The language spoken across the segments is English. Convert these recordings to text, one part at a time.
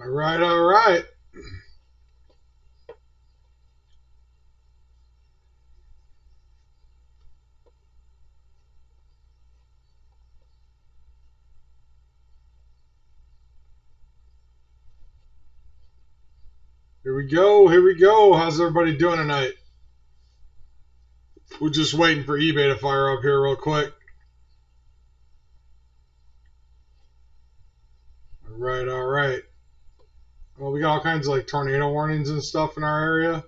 All right, all right. Here we go. Here we go. How's everybody doing tonight? We're just waiting for eBay to fire up here real quick. All right, all right. Well, we got all kinds of like tornado warnings and stuff in our area.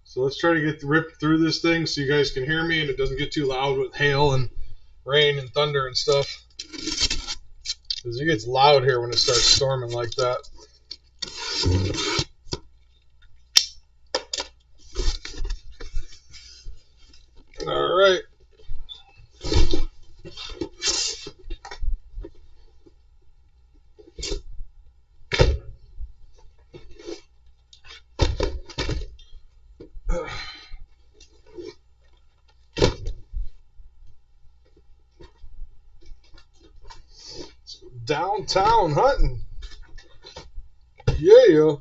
So let's try to get ripped through this thing so you guys can hear me and it doesn't get too loud with hail and rain and thunder and stuff. Because it gets loud here when it starts storming like that. All right. Downtown hunting. Yeah.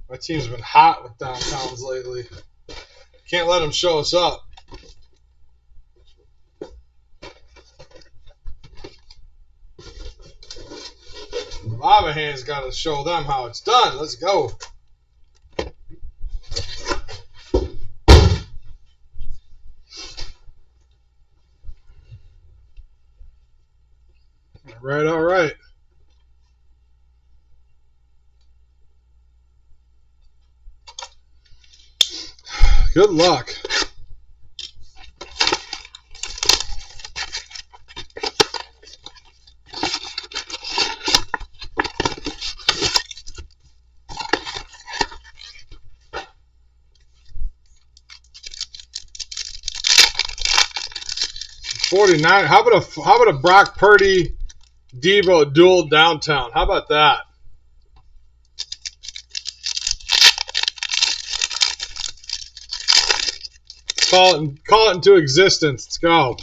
My team's been hot with downtowns lately. Can't let them show us up. Lava Hand's got to show them how it's done. Let's go. All right, all right. Good luck. $49. How about a Brock Purdy Debo dual downtown? How about that? Call it into existence. Let's go.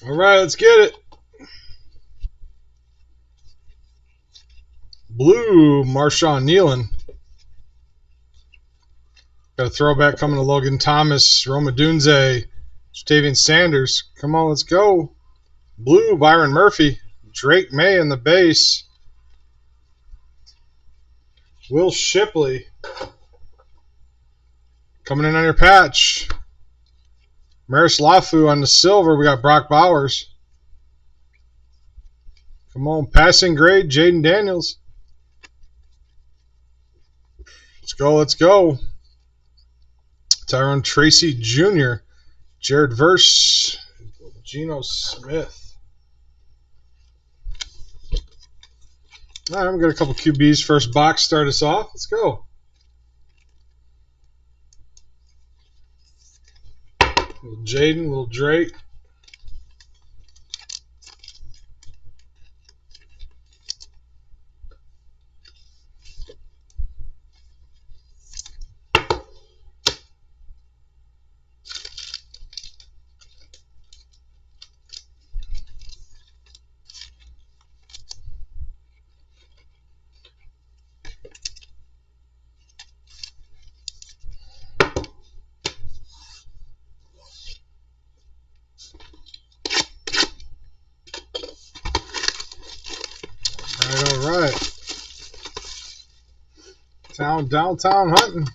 All right, let's get it. Blue, Marshawn Nealon. Got a throwback coming to Logan Thomas, Roma Dunze, Jatavian Sanders. Come on, let's go. Blue, Byron Murphy, Drake May in the base. Will Shipley. Coming in on your patch. Maris Lafu on the silver. We got Brock Bowers. Come on, passing grade, Jaden Daniels. Let's go, let's go. Tyrone Tracy Jr., Jared Verse, Geno Smith. All right, we got a couple QBs. First box, start us off. Let's go. Little Jaden, little Drake. All right. Downtown hunting.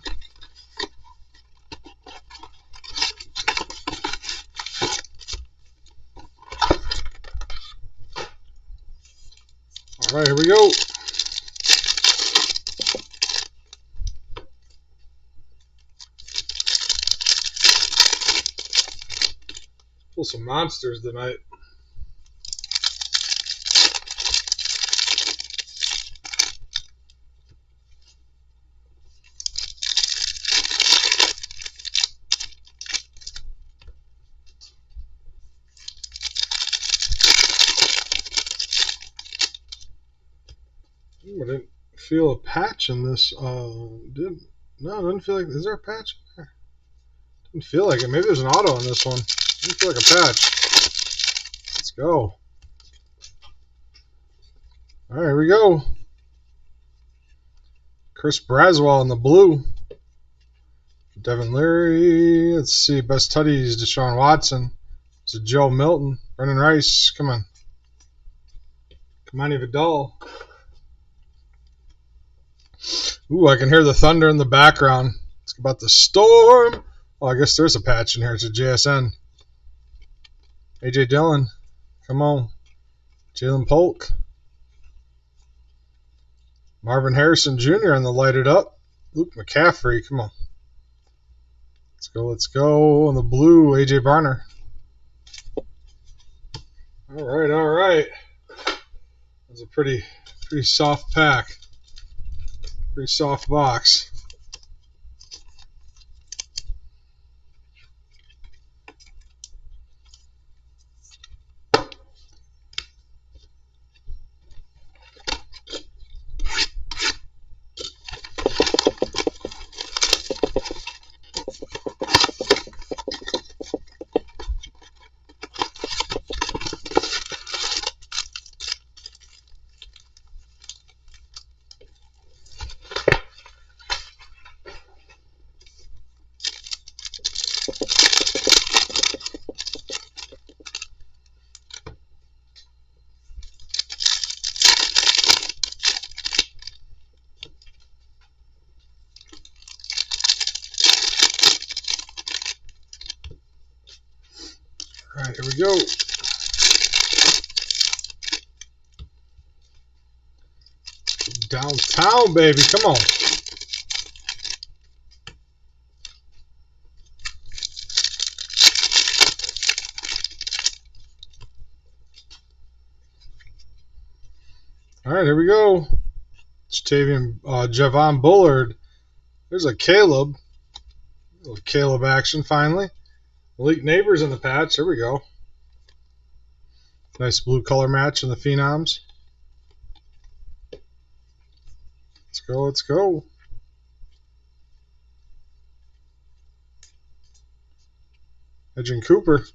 All right, here we go. Pull some monsters tonight. I didn't feel a patch in this. No, it doesn't feel like. Is there a patch in there? Didn't feel like it. Maybe there's an auto in this one. Didn't feel like a patch. Let's go. All right, here we go. Chris Braswell in the blue. Devin Leary. Let's see. Best tutties. Deshaun Watson. It's a Joe Milton. Brendan Rice. Come on. Kamani Vidal. Ooh, I can hear the thunder in the background. It's about the storm. Oh, I guess there's a patch in here. It's a JSN. A.J. Dillon. Come on. Jalen Polk. Marvin Harrison Jr. on the lighted up. Luke McCaffrey. Come on. Let's go. Let's go. On the blue, A.J. Barner. All right. All right. That's a pretty soft pack. Pretty soft box. All right, here we go. Downtown, baby. Come on. All right, here we go. Javon Bullard. There's a Caleb. A little Caleb action finally. Malik Neighbors in the patch. There we go. Nice blue color match in the Phenoms. Let's go. Let's go. Edgin Cooper.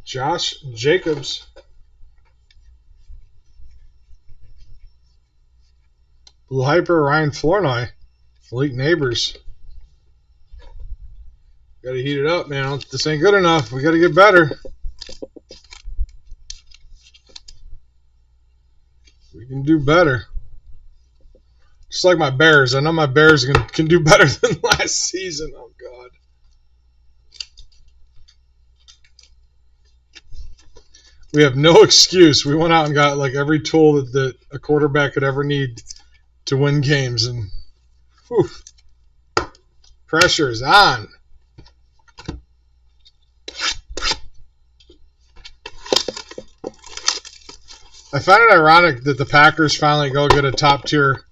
Josh Jacobs. Blue Hyper, Ryan Flournoy. Malik Neighbors. Got to heat it up, man. This ain't good enough. We got to get better. We can do better. Just like my Bears. I know my Bears can do better than last season. Oh, God. We have no excuse. We went out and got like every tool that a quarterback could ever need to win games. And whew, pressure is on. I find it ironic that the Packers finally go get a top-tier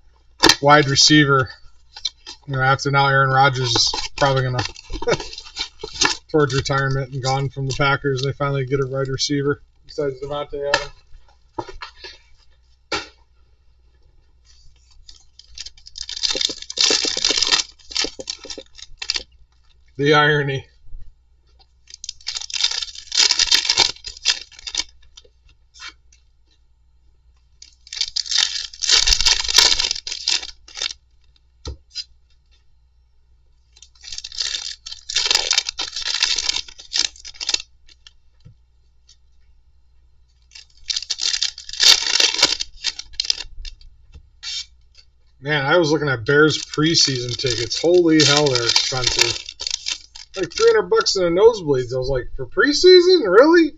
wide receiver. You know, after now Aaron Rodgers is probably going to towards retirement and gone from the Packers. They finally get a wide receiver besides Devontae Adams. The irony. Man, I was looking at Bears preseason tickets. Holy hell, they're expensive. Like $300 in a nosebleeds. I was like, for preseason? Really? You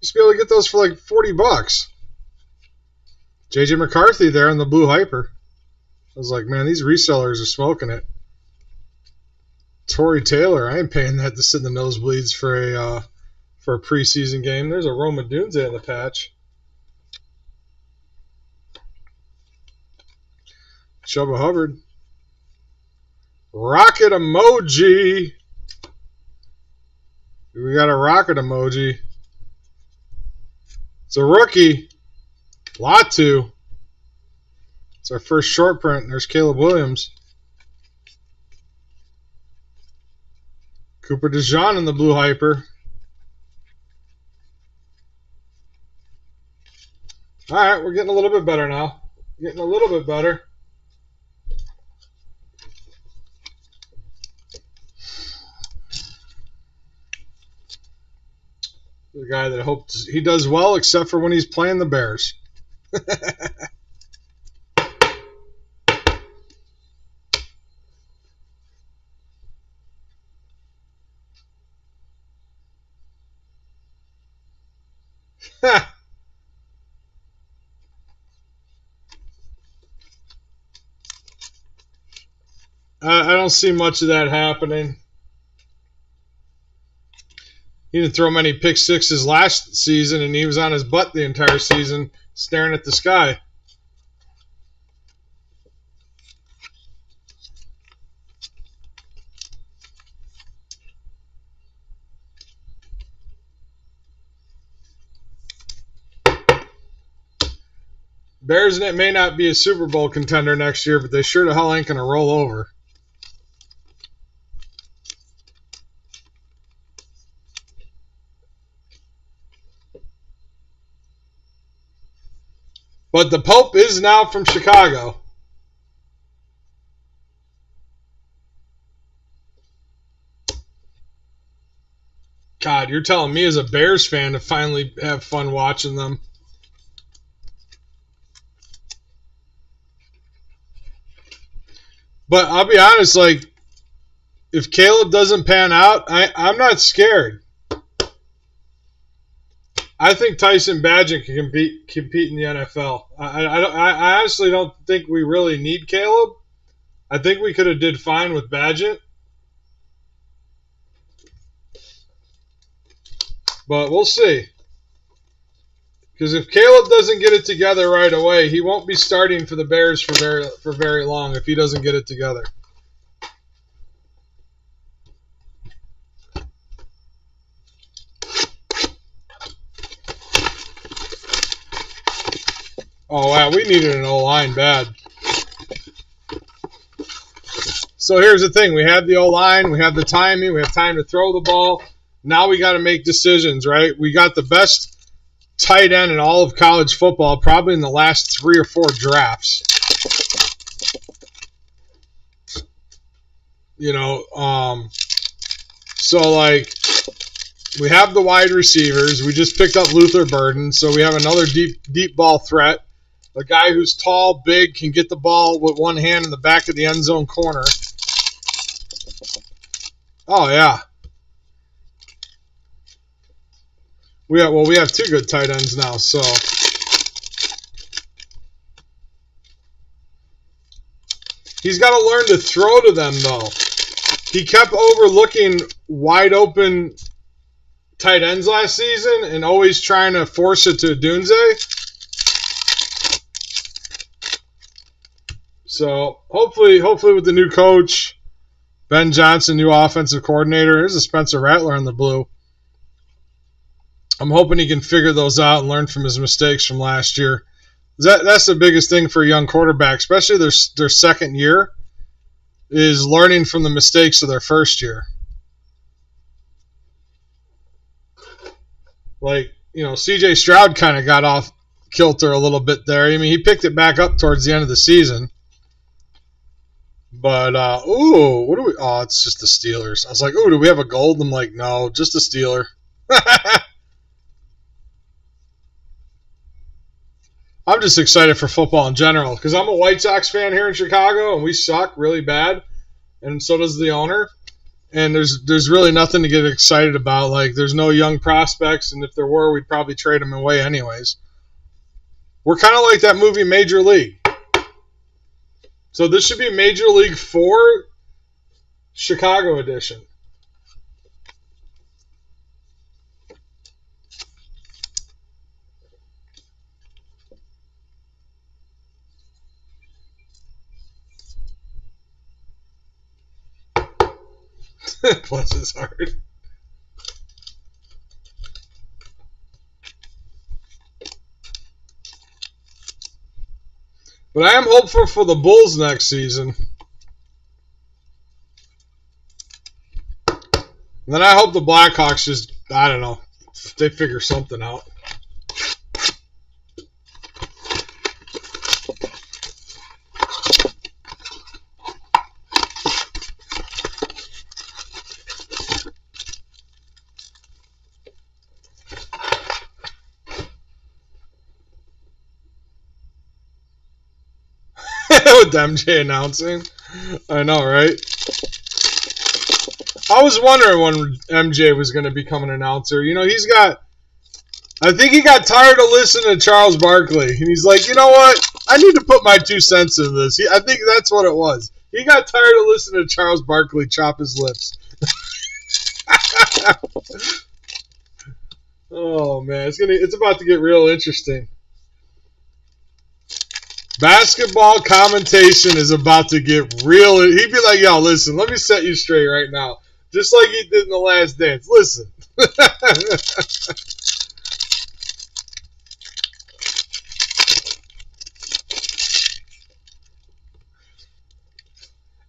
should be able to get those for like $40. JJ McCarthy there in the blue hyper. I was like, man, these resellers are smoking it. Torrey Taylor. I ain't paying that to sit in the nosebleeds for a preseason game. There's a Roma Dunze in the patch. Chubba Hubbard. Rocket emoji. We got a rocket emoji. It's a rookie. Latu. It's our first short print. There's Caleb Williams. Cooper DeJean in the blue hyper. All right, we're getting a little bit better now. Getting a little bit better. The guy that hopes he does well, except for when he's playing the Bears. I don't see much of that happening. He didn't throw many pick sixes last season, and he was on his butt the entire season, staring at the sky. Bears may not be a Super Bowl contender next year, but they sure the hell ain't going to roll over. But the Pope is now from Chicago. God, you're telling me as a Bears fan to finally have fun watching them. But I'll be honest, like, if Caleb doesn't pan out, I'm not scared. I think Tyson Bagent can compete in the NFL. I honestly don't think we really need Caleb. I think we could have did fine with Bagent. But we'll see. Because if Caleb doesn't get it together right away, he won't be starting for the Bears for very long if he doesn't get it together. Oh, wow, we needed an O-line bad. So here's the thing. We have the O-line. We have the timing. We have time to throw the ball. Now we got to make decisions, right? We got the best tight end in all of college football, probably in the last 3 or 4 drafts. So, like, we have the wide receivers. We just picked up Luther Burden, so we have another deep ball threat. A guy who's tall, big, can get the ball with one hand in the back of the end zone corner. Oh, yeah. We have 2 good tight ends now, so. He's got to learn to throw to them, though. He kept overlooking wide open tight ends last season and always trying to force it to Dunze. So hopefully with the new coach, Ben Johnson, new offensive coordinator, here's a Spencer Rattler in the blue. I'm hoping he can figure those out and learn from his mistakes from last year. That's the biggest thing for a young quarterback, especially their second year, is learning from the mistakes of their first year. Like, C.J. Stroud kind of got off kilter a little bit there. I mean, he picked it back up towards the end of the season. But, what do we... Oh, it's just the Steelers. I was like, do we have a gold? I'm like, no, just a Steeler. I'm just excited for football in general because I'm a White Sox fan here in Chicago, and we suck really bad, and so does the owner. And there's really nothing to get excited about. Like, there's no young prospects, and if there were, we'd probably trade them away anyways. We're kind of like that movie Major League. So this should be Major League 4 Chicago edition. Bless his heart. But I am hopeful for the Bulls next season. And then I hope the Blackhawks just, I don't know, they figure something out. With MJ announcing. I know, right? I was wondering when MJ was going to become an announcer. You know, I think he got tired of listening to Charles Barkley. And he's like, you know what? I need to put my 2 cents in this. I think that's what it was. He got tired of listening to Charles Barkley chop his lips. Oh, man. It's about to get real interesting. Basketball commentation is about to get real. He'd be like, yo, listen, let me set you straight right now. Just like he did in The Last Dance. Listen.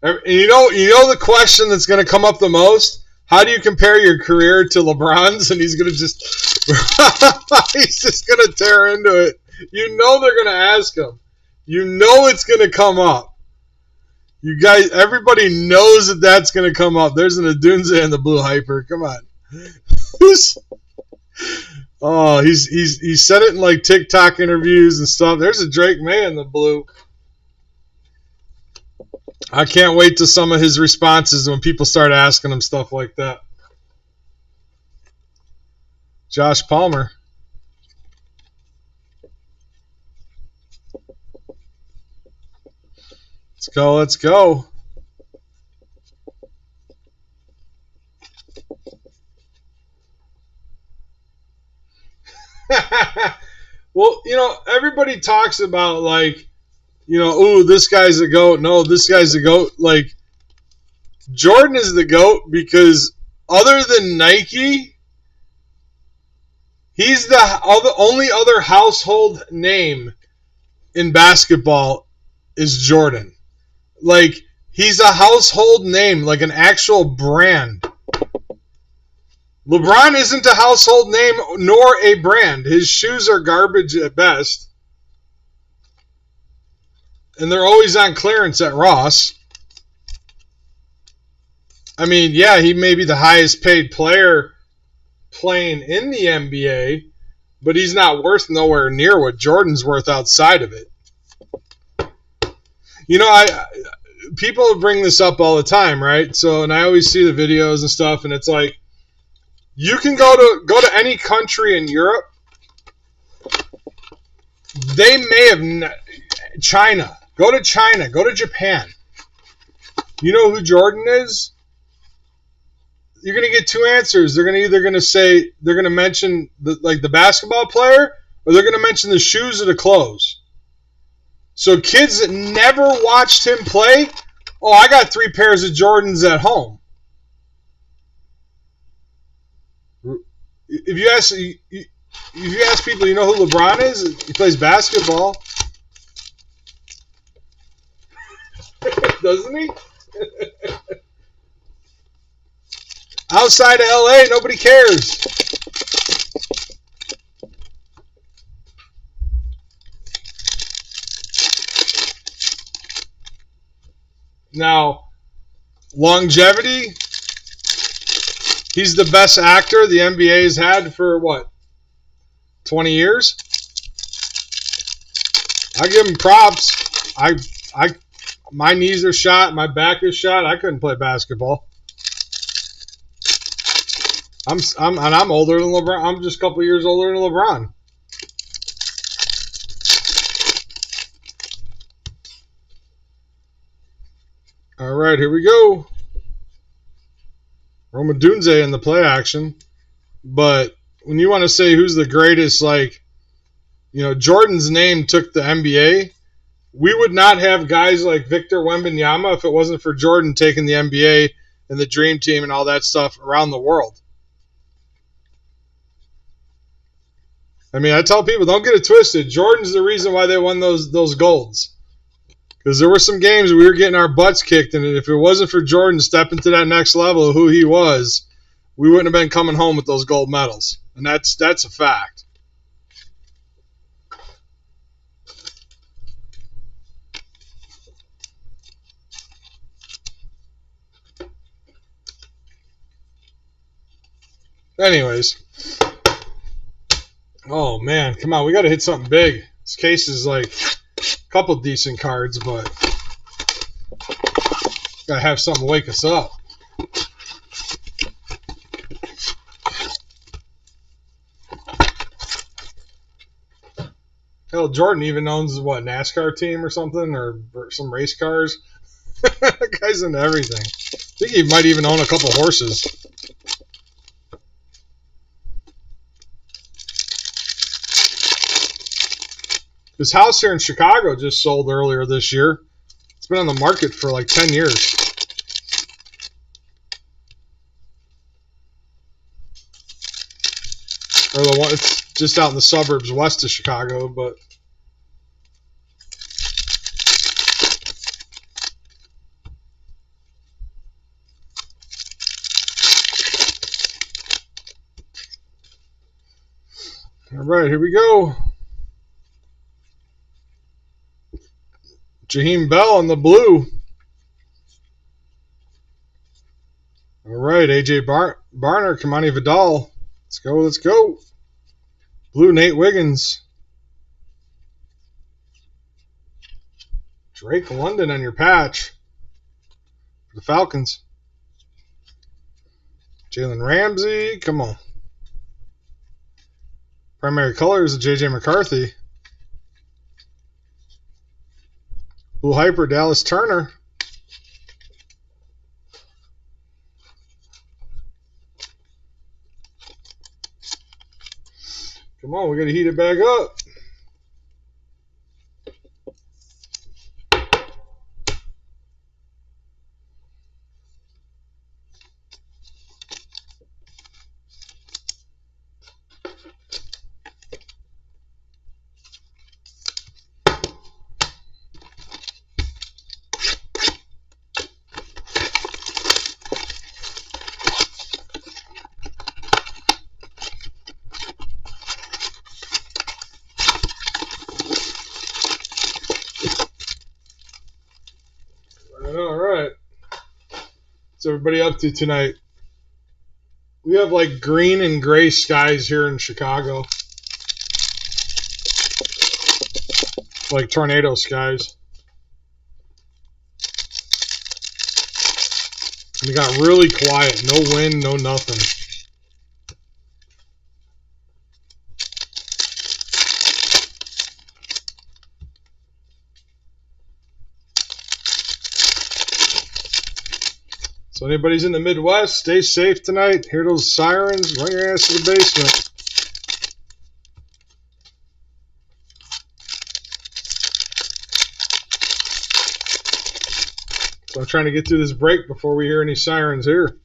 And you know the question that's going to come up the most? How do you compare your career to LeBron's? And he's going to he's just going to tear into it. You know they're going to ask him. You know it's going to come up. You guys, everybody knows that that's going to come up. There's an Adunze and the Blue Hyper. Come on. Oh, he said it in like TikTok interviews and stuff. There's a Drake May in the blue. I can't wait to some of his responses when people start asking him stuff like that. Josh Palmer. Let's go, let's go. Well, you know, everybody talks about like, you know, ooh, this guy's a GOAT. No, this guy's a GOAT. Like, Jordan is the GOAT because other than Nike, he's the only other household name in basketball is Jordan. Like, he's a household name, like an actual brand. LeBron isn't a household name nor a brand. His shoes are garbage at best. And they're always on clearance at Ross. I mean, yeah, he may be the highest paid player playing in the NBA, but he's not worth nowhere near what Jordan's worth outside of it. You know, people bring this up all the time, right? So, and I always see the videos and stuff, and it's like, you can go to any country in Europe. They may have China. Go to China. Go to Japan. You know who Jordan is? You're going to get 2 answers. They're going to mention the basketball player, or they're going to mention the shoes or the clothes. So kids that never watched him play, oh, I got 3 pairs of Jordans at home. If you ask people, you know who LeBron is? He plays basketball. Doesn't he? Outside of LA, nobody cares. Now, longevity, he's the best actor the NBA has had for what? 20 years? I give him props. My knees are shot, my back is shot. I couldn't play basketball. I'm older than LeBron. I'm just a couple years older than LeBron. All right, here we go. Roma Dunze in the play action. But when you want to say who's the greatest, like, you know, Jordan's name took the NBA. We would not have guys like Victor Wembanyama if it wasn't for Jordan taking the NBA and the Dream Team and all that stuff around the world. I mean, I tell people, don't get it twisted. Jordan's the reason why they won those golds. Because there were some games we were getting our butts kicked, and if it wasn't for Jordan stepping to that next level of who he was, we wouldn't have been coming home with those gold medals. And that's a fact. Anyways. Oh, man. Come on. We got to hit something big. This case is like a couple decent cards, but got to have something wake us up. Hell, Jordan even owns, what, NASCAR team or something? Or some race cars? That guy's into everything. I think he might even own a couple horses. His house here in Chicago just sold earlier this year. It's been on the market for like 10 years. Or the one, it's just out in the suburbs west of Chicago, but all right, here we go. Jaheim Bell in the blue. All right, A.J. Barner, Kamani Vidal. Let's go, let's go. Blue, Nate Wiggins. Drake London on your patch for the Falcons. Jalen Ramsey, come on. Primary colors of J.J. McCarthy. Blue Hyper, Dallas Turner. Come on, we got to heat it back up. All right. What's everybody up to tonight? We have like green and gray skies here in Chicago. Like tornado skies. And it got really quiet. No wind, no nothing. So anybody's in the Midwest, stay safe tonight. Hear those sirens, run your ass to the basement. So I'm trying to get through this break before we hear any sirens here.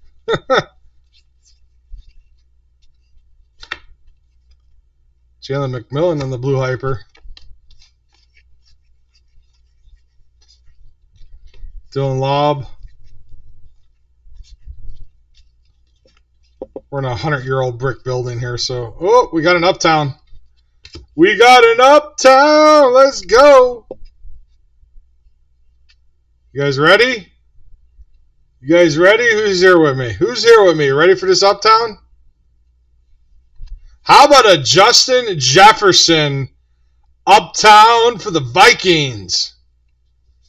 Jalen McMillan on the blue hyper. Dylan Lobb. We're in a 100-year-old brick building here, so... Oh, we got an Uptown. We got an Uptown! Let's go! You guys ready? You guys ready? Who's here with me? Who's here with me? Ready for this Uptown? How about a Justin Jefferson Uptown for the Vikings?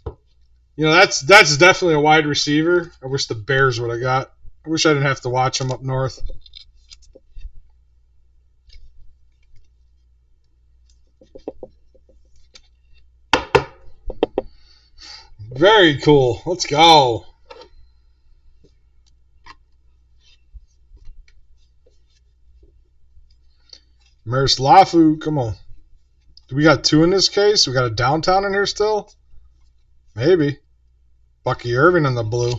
You know, that's definitely a wide receiver. I wish the Bears would have got. I wish I didn't have to watch them up north. Very cool. Let's go. Marislafu, come on. Do we got 2 in this case? We got a downtown in here still? Maybe. Bucky Irving in the blue.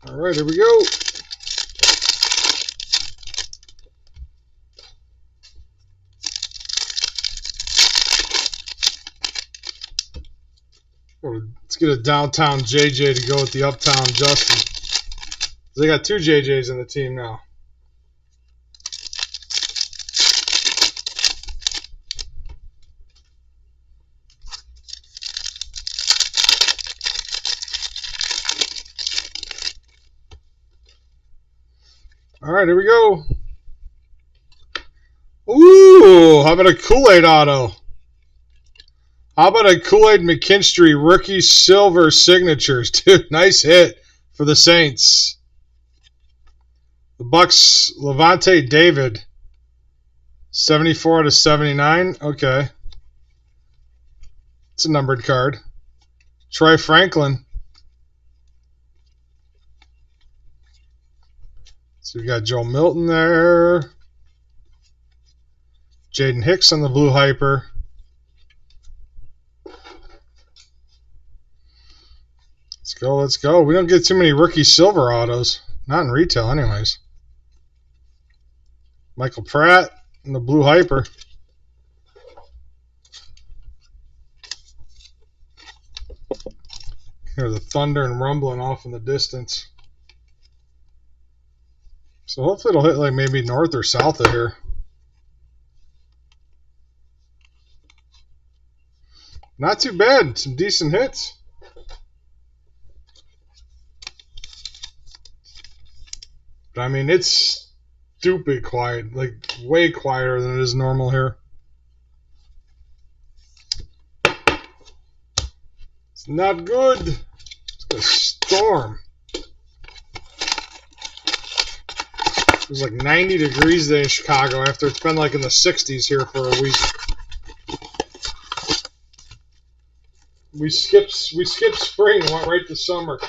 All right, here we go. Let's get a downtown JJ to go with the uptown Justin. They got 2 JJs in the team now. All right, here we go. Ooh, how about a Kool-Aid auto? How about a Kool-Aid McKinstry rookie silver signatures? Dude, nice hit for the Saints. The Bucks, Levante David. 74 out of 79. Okay. It's a numbered card. Troy Franklin. So we got Joe Milton there. Jaden Hicks on the blue hyper. Let's go, let's go. We don't get too many rookie silver autos. Not in retail anyways. Michael Pratt in the blue hyper. Hear the thunder and rumbling off in the distance. So hopefully it'll hit like maybe north or south of here. Not too bad. Some decent hits. But I mean, it's stupid quiet. Like way quieter than it is normal here. It's not good. It's a storm. It was like 90 degrees there in Chicago after it's been like in the 60s here for a week. We skipped spring and went right to summer.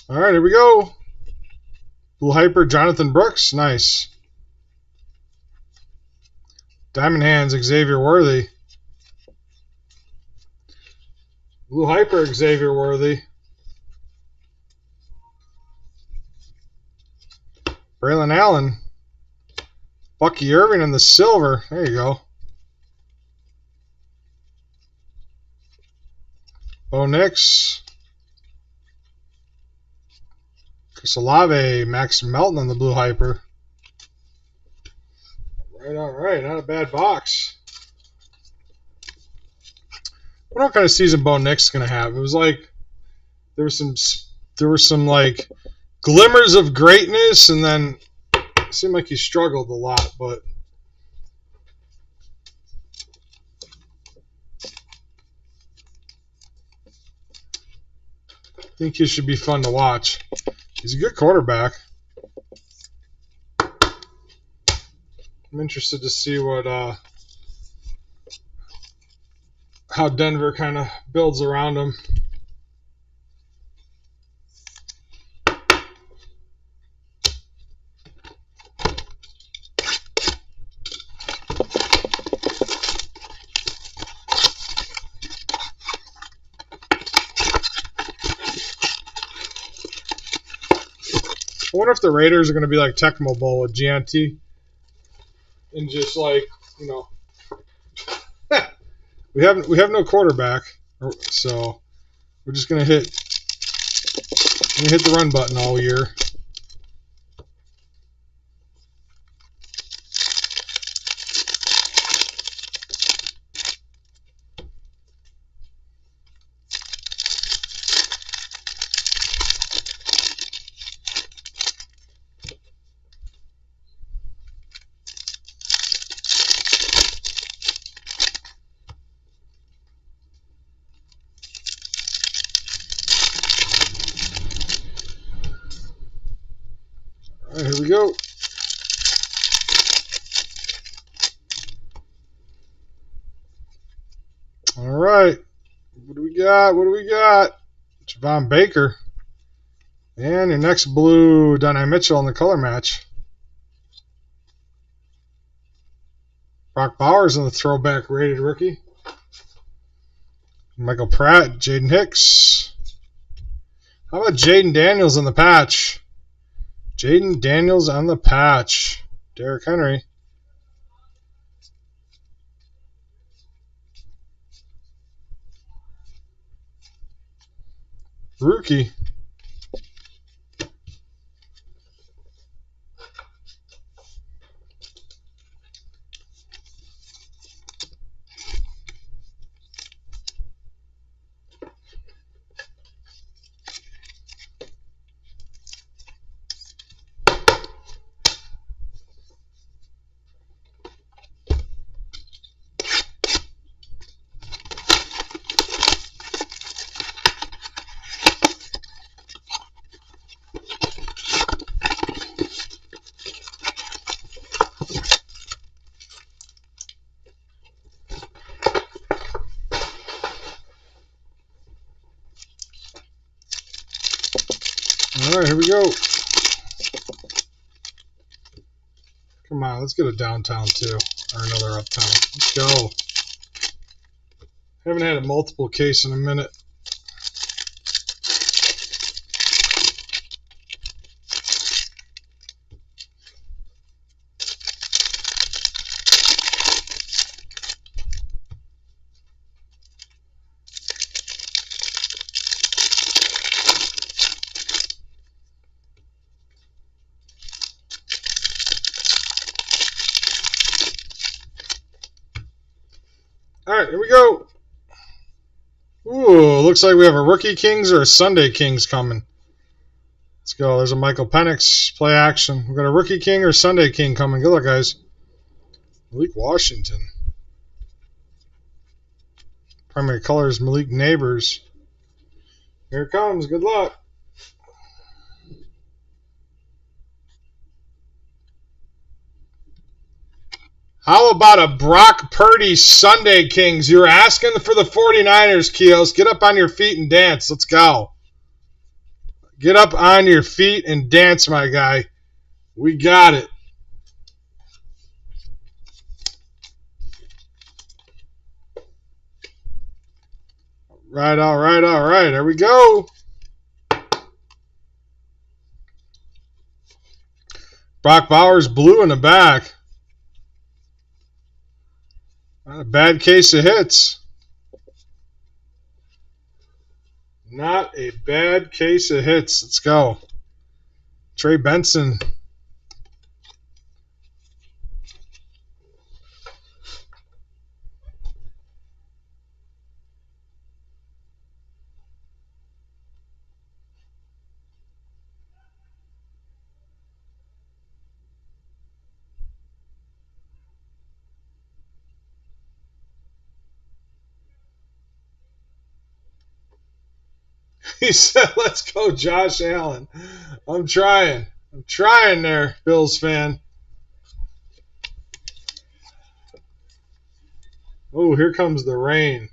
All right, here we go. Blue hyper, Jonathan Brooks. Nice. Diamond hands, Xavier Worthy. Blue hyper, Xavier Worthy. Braylon Allen. Bucky Irving in the silver. There you go. Bo Nix. Chris Olave, Max Melton on the blue hyper. All right. Not a bad box. I wonder what kind of season Bo Nix is going to have. It was like there were some like glimmers of greatness, and then it seemed like he struggled a lot, but I think he should be fun to watch. He's a good quarterback. I'm interested to see what how Denver kind of builds around them. I wonder if the Raiders are going to be like Tecmo Bowl with GNT and just like, you know, we have no quarterback, so we're just going to hit the run button all year. All right, here we go. All right. What do we got? What do we got? Javon Baker. And your next blue, Donnie Mitchell in the color match. Brock Bowers in the throwback rated rookie. Michael Pratt, Jaden Hicks. How about Jaden Daniels in the patch? Jaden Daniels on the patch. Derrick Henry. Rookie. All right, here we go. Come on, let's get a downtown too, or another uptown. Let's go. Haven't had a multiple case in a minute. All right, here we go. Ooh, looks like we have a Rookie Kings or a Sunday Kings coming. Let's go. There's a Michael Penix play action. We've got a Rookie King or Sunday King coming. Good luck, guys. Malik Washington. Primary colors, Malik Neighbors. Here it comes. Good luck. How about a Brock Purdy Sunday Kings? You were asking for the 49ers, Keels. Get up on your feet and dance. Let's go. Get up on your feet and dance, my guy. We got it. Right, all right, all right. There we go. Brock Bowers blue in the back. Not a bad case of hits. Not a bad case of hits. Let's go. Trey Benson. He said, let's go, Josh Allen. I'm trying. I'm trying there, Bills fan. Oh, here comes the rain.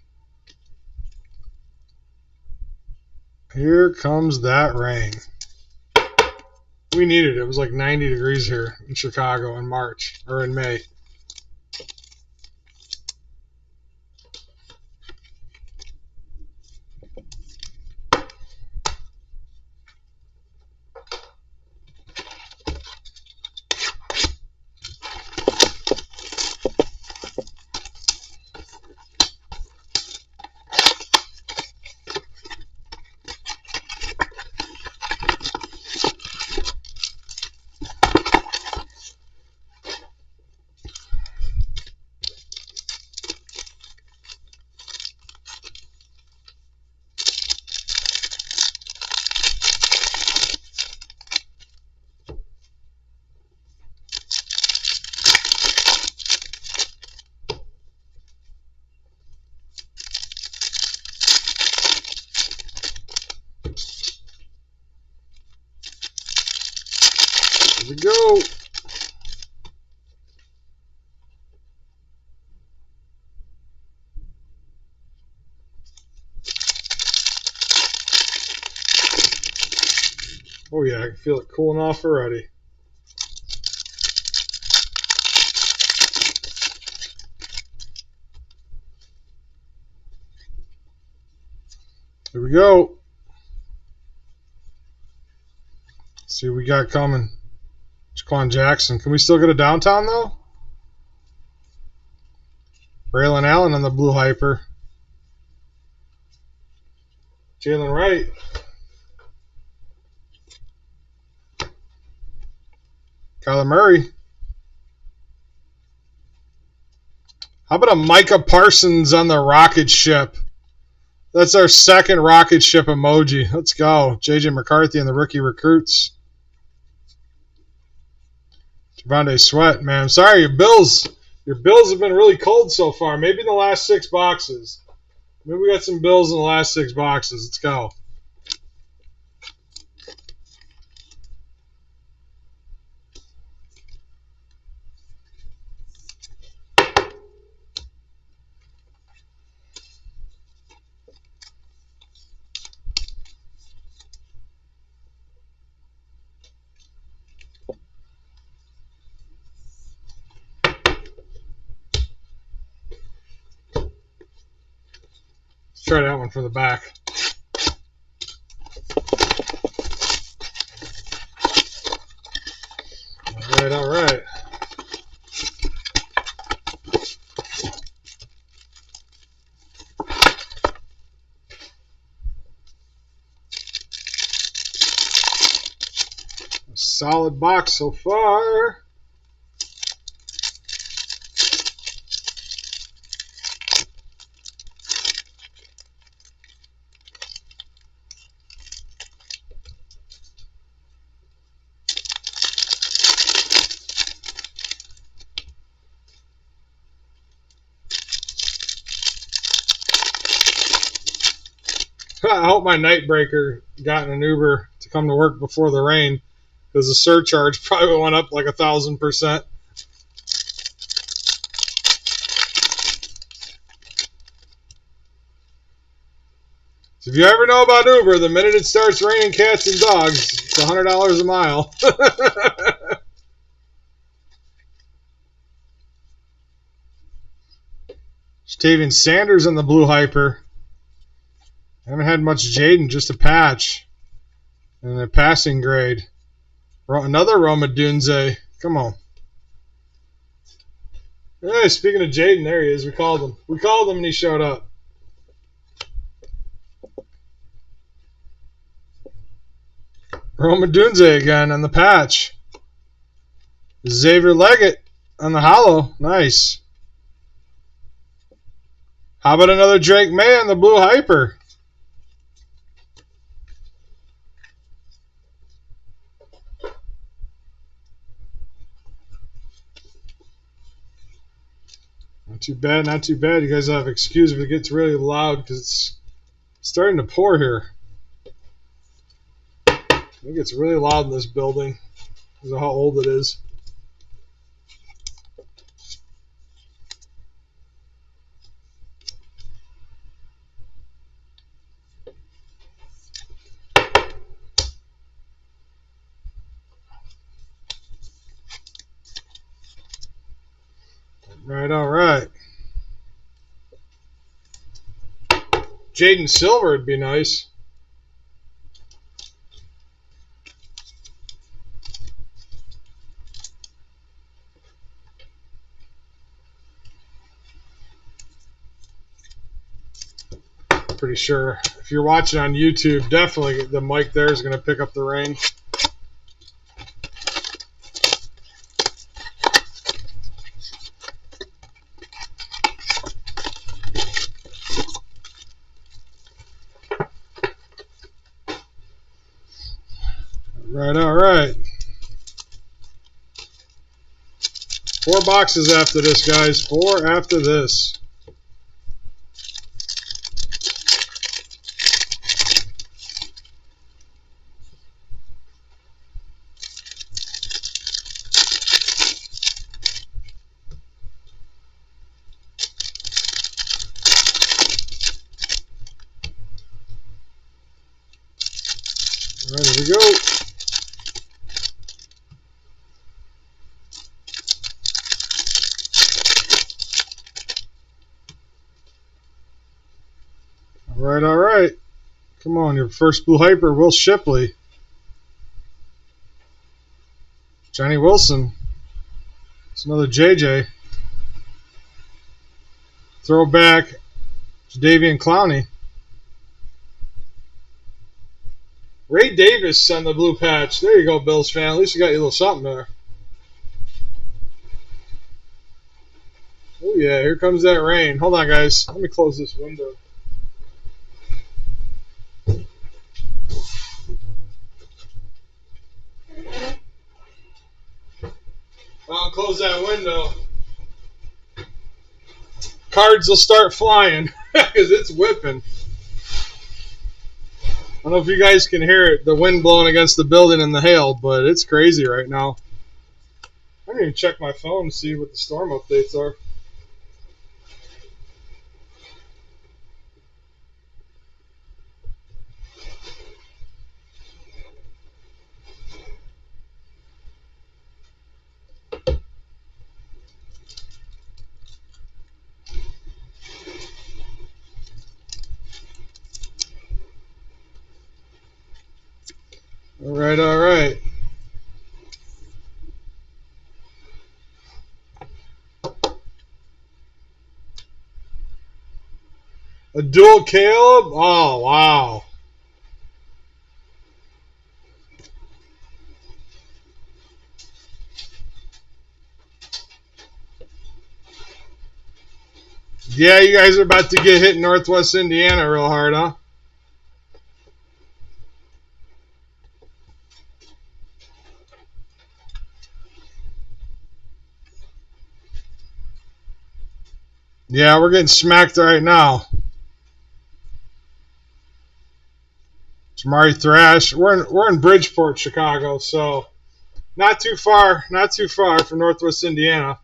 Here comes that rain. We needed it. It was like 90 degrees here in Chicago in March or in May. Here we go. Oh yeah, I can feel it cooling off already. Here we go. Let's see what we got coming. Jaquan Jackson. Can we still get a downtown though? Braylon Allen on the blue hyper. Jalen Wright. Kyler Murray. How about a Micah Parsons on the rocket ship? That's our second rocket ship emoji. Let's go. JJ McCarthy and the rookie recruits. Javonte Sweat, man. I'm sorry, your Bills have been really cold so far. Maybe in the last 6 boxes. Maybe we got some Bills in the last 6 boxes. Let's go. Let's try that one from the back. All right. A solid box so far. I hope my night breaker got in an Uber to come to work before the rain, because the surcharge probably went up like 1,000%. So if you ever know about Uber, the minute it starts raining cats and dogs, it's $100 a mile. Jatavian Sanders on the blue hyper. Haven't had much Jaden, just a patch. And a passing grade. Another Roma Dunze. Come on. Hey, speaking of Jaden, there he is. We called him. We called him and he showed up. Roma Dunze again on the patch. Xavier Leggett on the hollow. Nice. How about another Drake May on the blue hyper? Not too bad, not too bad. You guys have excuse if it gets really loud because it's starting to pour here. I think it's really loud in this building because of how old it is. All right. Jaden Silver would be nice. Pretty sure if you're watching on YouTube, definitely the mic there is going to pick up the rain. All right. 4 boxes after this, guys. 4 after this. All right, here we go. All right. Come on, your first blue hyper, Will Shipley. Johnny Wilson. It's another JJ. Throwback, Davian Clowney. Ray Davis on the blue patch. There you go, Bills fan. At least you got your little something there. Oh, yeah, here comes that rain. Hold on, guys. Let me close this window. I'll close that window. Cards will start flying because it's whipping. I don't know if you guys can hear it, the wind blowing against the building and the hail, but it's crazy right now. I didn't even check my phone to see what the storm updates are. All right. A dual Caleb? Oh, wow. Yeah, you guys are about to get hit in Northwest Indiana real hard, huh? Yeah, we're getting smacked right now. Jamari Thrash. We're in Bridgeport, Chicago, so not too far from Northwest Indiana.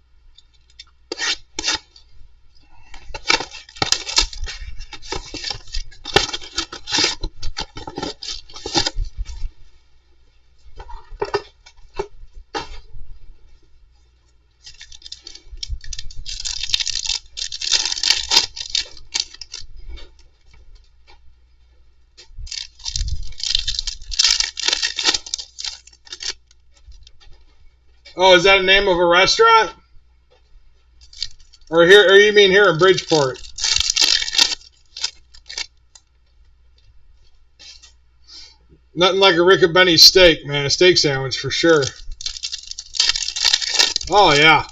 Oh, is that the name of a restaurant? Or you mean here in Bridgeport? Nothing like a Riccaboni steak, man. A steak sandwich for sure. Oh, yeah.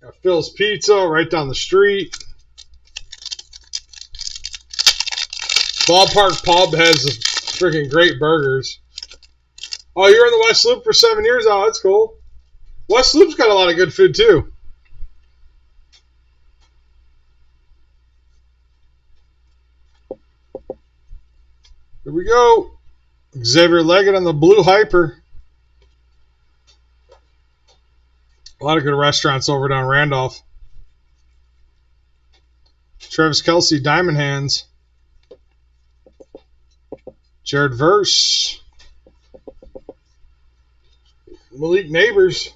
Got Phil's Pizza right down the street. Ballpark Pub has freaking great burgers. Oh, you're in the West Loop for 7 years? Oh, that's cool. West Loop's got a lot of good food, too. Here we go. Xavier Leggett on the blue hyper. A lot of good restaurants over down Randolph. Travis Kelce, Diamond Hands. Jared Verse. Malik Neighbors.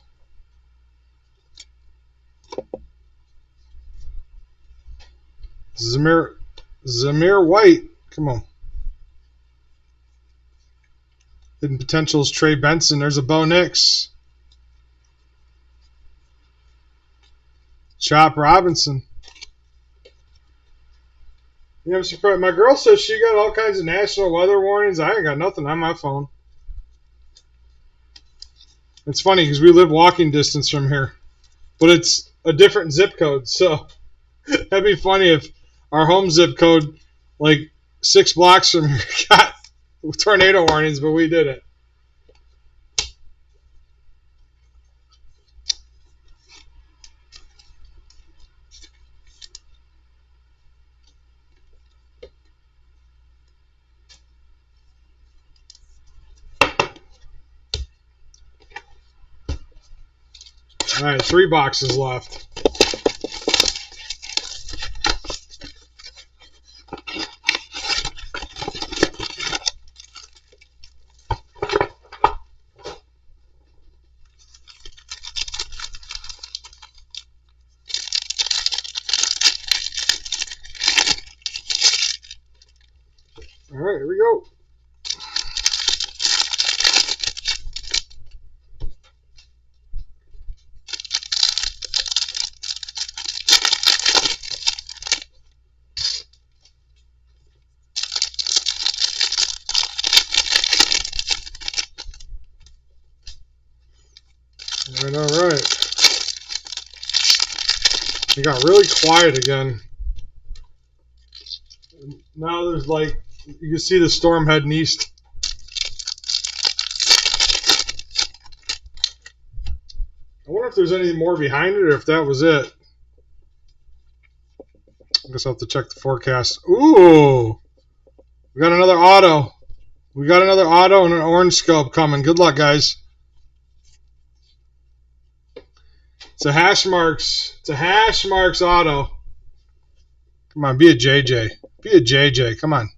Zamir White. Come on. Hidden potentials. Trey Benson. There's a Bo Nix. Chop Robinson. You know, I'm surprised. My girl says she got all kinds of national weather warnings. I ain't got nothing on my phone. It's funny because we live walking distance from here, but it's a different zip code. So that'd be funny if our home zip code, like 6 blocks from here, got tornado warnings, but we didn't. All right, 3 boxes left. All right, here we go. All right. It got really quiet again. Now there's like, you can see the storm heading east. I wonder if there's anything more behind it or if that was it. I guess I'll have to check the forecast. Ooh! We got another auto. We got another auto and an orange scope coming. Good luck, guys. It's a hash marks. It's a hash marks auto. Come on, be a JJ. Be a JJ. Come on.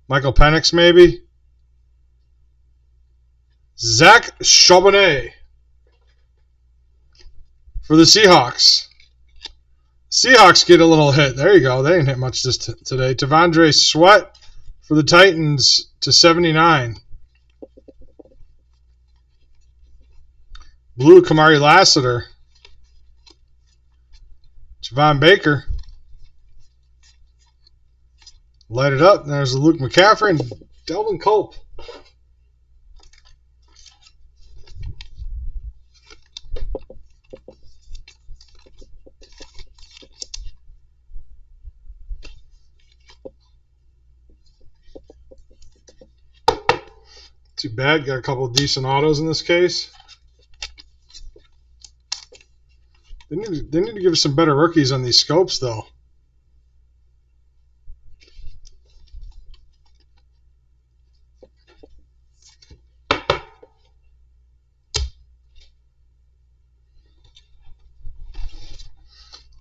Michael Penix, maybe. Zach Charbonnet for the Seahawks. Seahawks get a little hit. There you go. They didn't hit much this today. Tavondre Sweat for the Titans /79. Blue Kamari Lassiter. Javon Baker. Light it up. There's Luke McCaffrey and Delvin Culp. Too bad. Got a couple of decent autos in this case. They need to give us some better rookies on these scopes, though.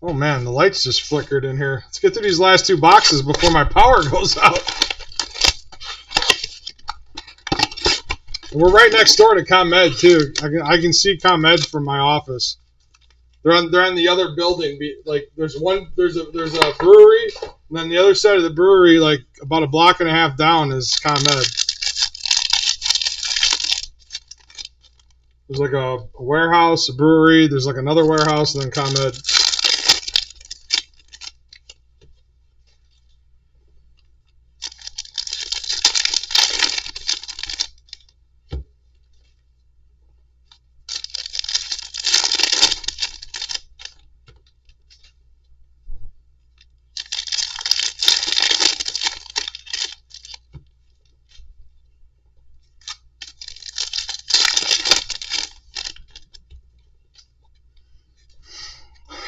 Oh, man, the lights just flickered in here. Let's get through these last 2 boxes before my power goes out. And we're right next door to ComEd, too. I can see ComEd from my office. They're on the other building. Like there's a brewery, and then the other side of the brewery, like about a block and a half down, is ComEd. There's like a warehouse, a brewery. There's like another warehouse, and then ComEd.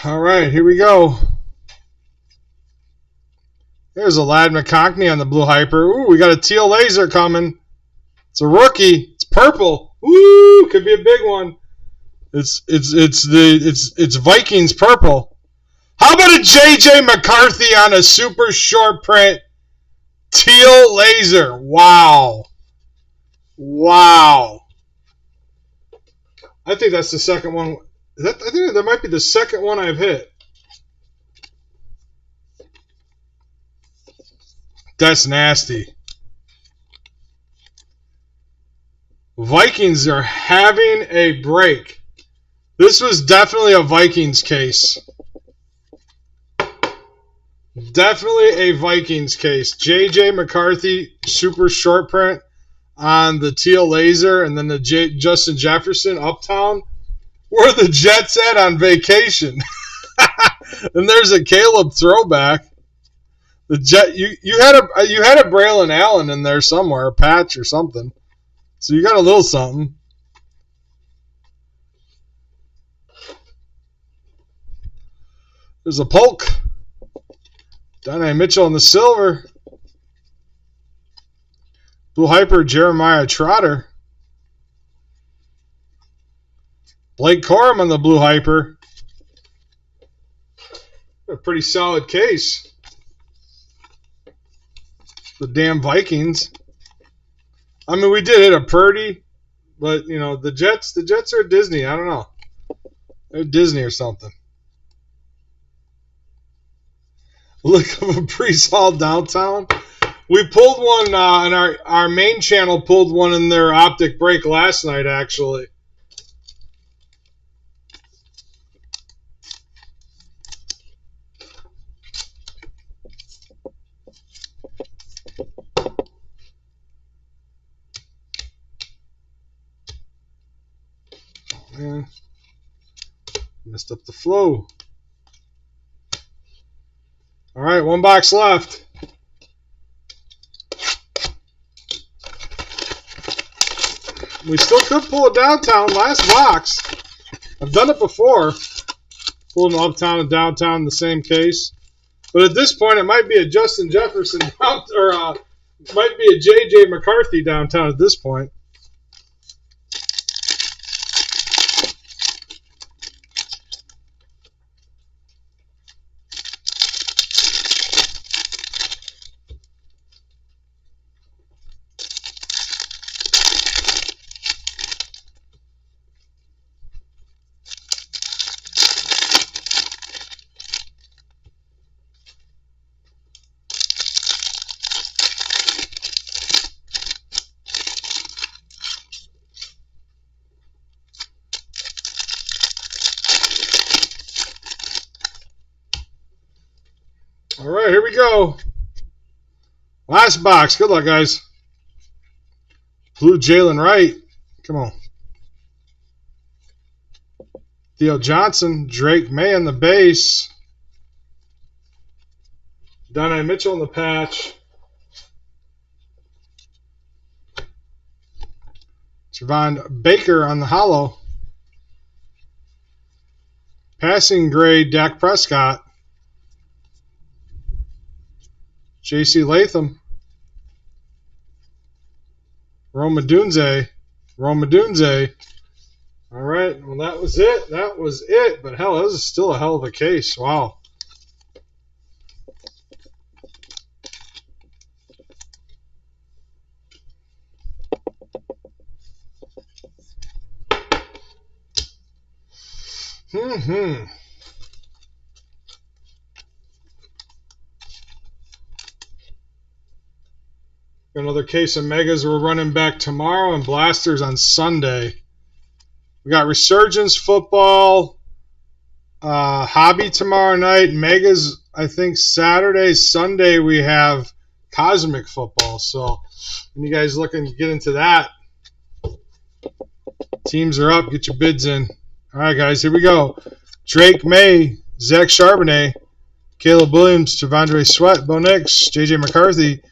All right, here we go. There's a Lad McConkey on the blue hyper. Ooh, we got a teal laser coming. It's a rookie. It's purple. Ooh, could be a big one. It's Vikings purple. How about a JJ McCarthy on a super short print Teal laser. Wow. Wow. I think that's the second one. I think that might be the second one I've hit. That's nasty. Vikings are having a break. This was definitely a Vikings case. Definitely a Vikings case. J.J. McCarthy, super short print on the teal laser, and then the Justin Jefferson Uptown. Where the Jets at on vacation? And there's a Caleb throwback. The Jet, you had a Braylon Allen in there somewhere, a patch or something. So you got a little something. There's a Polk. Donnie Mitchell in the silver. Blue Hyper, Jeremiah Trotter. Blake Corum on the Blue Hyper. A pretty solid case. The damn Vikings. I mean, we did hit a Purdy, but, you know, the Jets are Disney. I don't know. They're Disney or something. Look of a Brees Hall downtown. We pulled one on our main channel. Pulled one in their Optic break last night, actually. Oh, man, messed up the flow. All right, one box left. We still could pull a downtown last box. I've done it before. Pulled an uptown and downtown in the same case. But at this point, it might be a Justin Jefferson or might be a J.J. McCarthy downtown at this point. All right, here we go. Last box. Good luck, guys. Blue Jalen Wright. Come on. Theo Johnson. Drake May on the base. Donnie Mitchell on the patch. Javon Baker on the hollow. Passing grade Dak Prescott. J.C. Latham. Rome Odunze. All right, well, that was it. But hell, that was still a hell of a case. Wow. Another case of Megas we're running back tomorrow and Blasters on Sunday. We got Resurgence football, Hobby tomorrow night, Megas I think Saturday, Sunday we have Cosmic football. So when you guys looking to get into that, teams are up. Get your bids in. All right, guys, here we go. Drake May, Zach Charbonnet, Caleb Williams, Javondre Sweat, Bo Nix, J.J. McCarthy,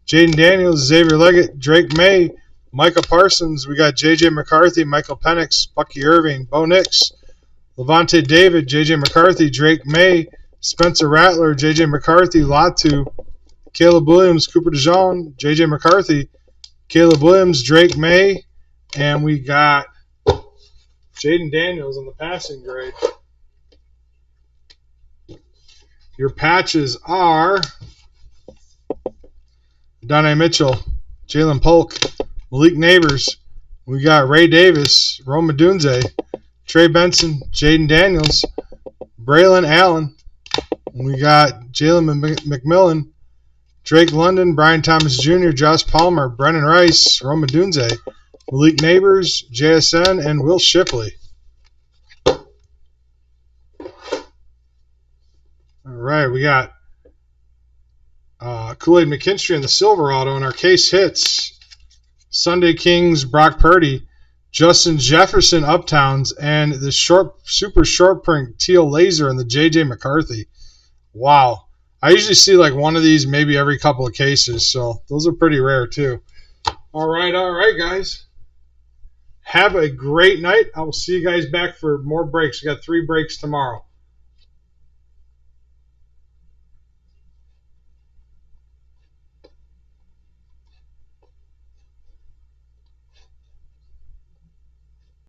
Jaden Daniels, Xavier Leggett, Drake May, Micah Parsons. We got J.J. McCarthy, Michael Penix, Bucky Irving, Bo Nix, Levante David, J.J. McCarthy, Drake May, Spencer Rattler, J.J. McCarthy, Latu, Caleb Williams, Cooper DeJean, J.J. McCarthy, Caleb Williams, Drake May, and we got Jaden Daniels on the passing grade. Your patches are Donnie Mitchell, Jalen Polk, Malik Neighbors. We got Ray Davis, Roma Dunze, Trey Benson, Jaden Daniels, Braylon Allen. We got Jalen McMillan, Drake London, Brian Thomas Jr., Josh Palmer, Brennan Rice, Roma Dunze, Malik Neighbors, JSN, and Will Shipley. All right, we got Kool-Aid McKinstry in the silver auto in our case hits. Sunday Kings, Brock Purdy, Justin Jefferson Uptowns, and the super short print teal laser in the J.J. McCarthy. Wow. I usually see like one of these maybe every couple of cases, so those are pretty rare too. All right, guys. Have a great night. I will see you guys back for more breaks. We got 3 breaks tomorrow.